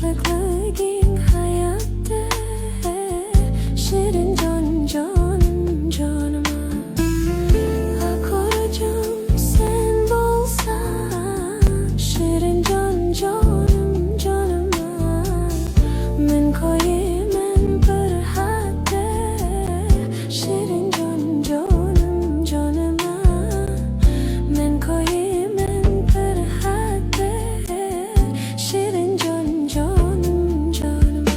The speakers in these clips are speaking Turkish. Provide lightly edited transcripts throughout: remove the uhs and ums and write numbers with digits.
Tatlılıgin hayatta şirin can canım canıma. Akoracağım sen bolsan şirin can canım canıma. Men koyayım bir hatta şirin can canım canıma. Men koyayım bir hatta şirin can canım canıma.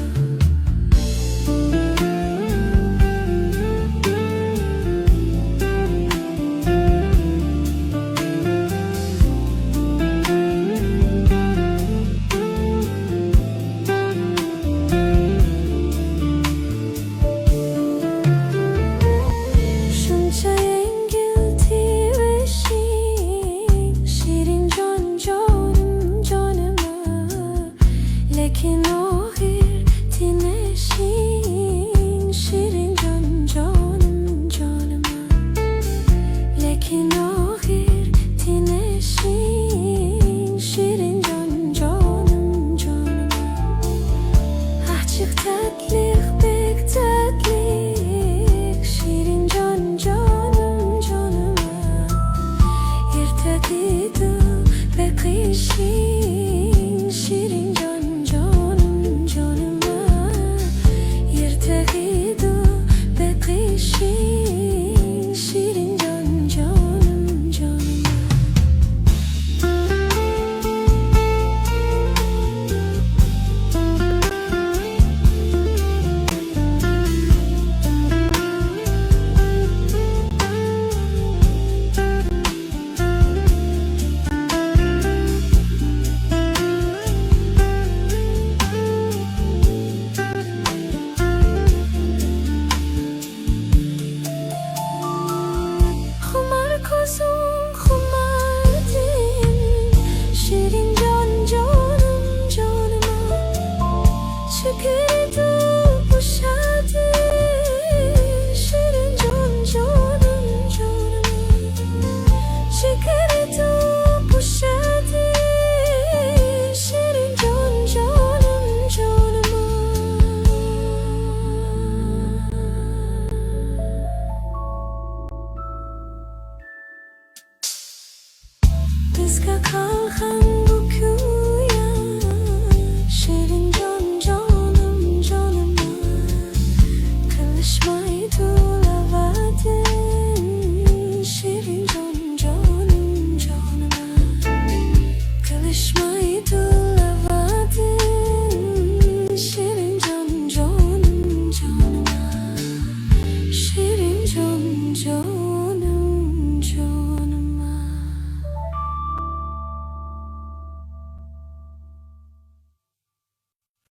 Şuncha yengil ve şirin can canım canıma. Lekin ahir tineşin şirin can canım canıma. Lekin ahir tineşin şirin can canım canıma. Açık tatlık bek tatlık şirin can canım canıma. Ertedi ve kışın şirin can canım canıma. Ertedi ve kışın şirin can canım canıma. Xumar ko'zim xumardin şirin can canım canıma. Çekirdi boşadı şirin can canım canıma. Çekirdi boşadı şirin can canım canıma. Bizga qolgan